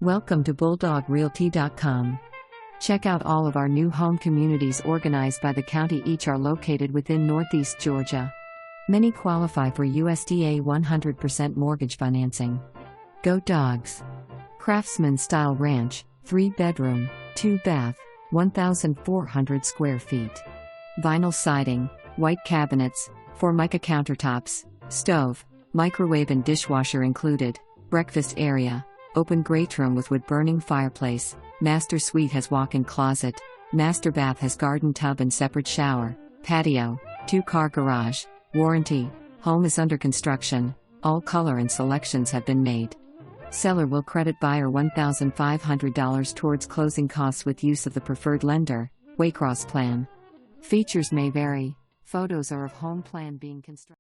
Welcome to BulldogRealty.com. Check out all of our new home communities organized by the county. Each are located within Northeast Georgia. Many qualify for USDA 100% mortgage financing. Go Dogs! Craftsman Style Ranch, 3-bedroom, 2-bath, 1,400 square feet. Vinyl siding, white cabinets, formica countertops, stove, microwave and dishwasher included, breakfast area, open greatroom with wood-burning fireplace, master suite has walk-in closet, master bath has garden tub and separate shower, patio, 2-car garage, warranty, home is under construction, all color and selections have been made. Seller will credit buyer $1,500 towards closing costs with use of the preferred lender, Waycross Plan. Features may vary. Photos are of home plan being constructed.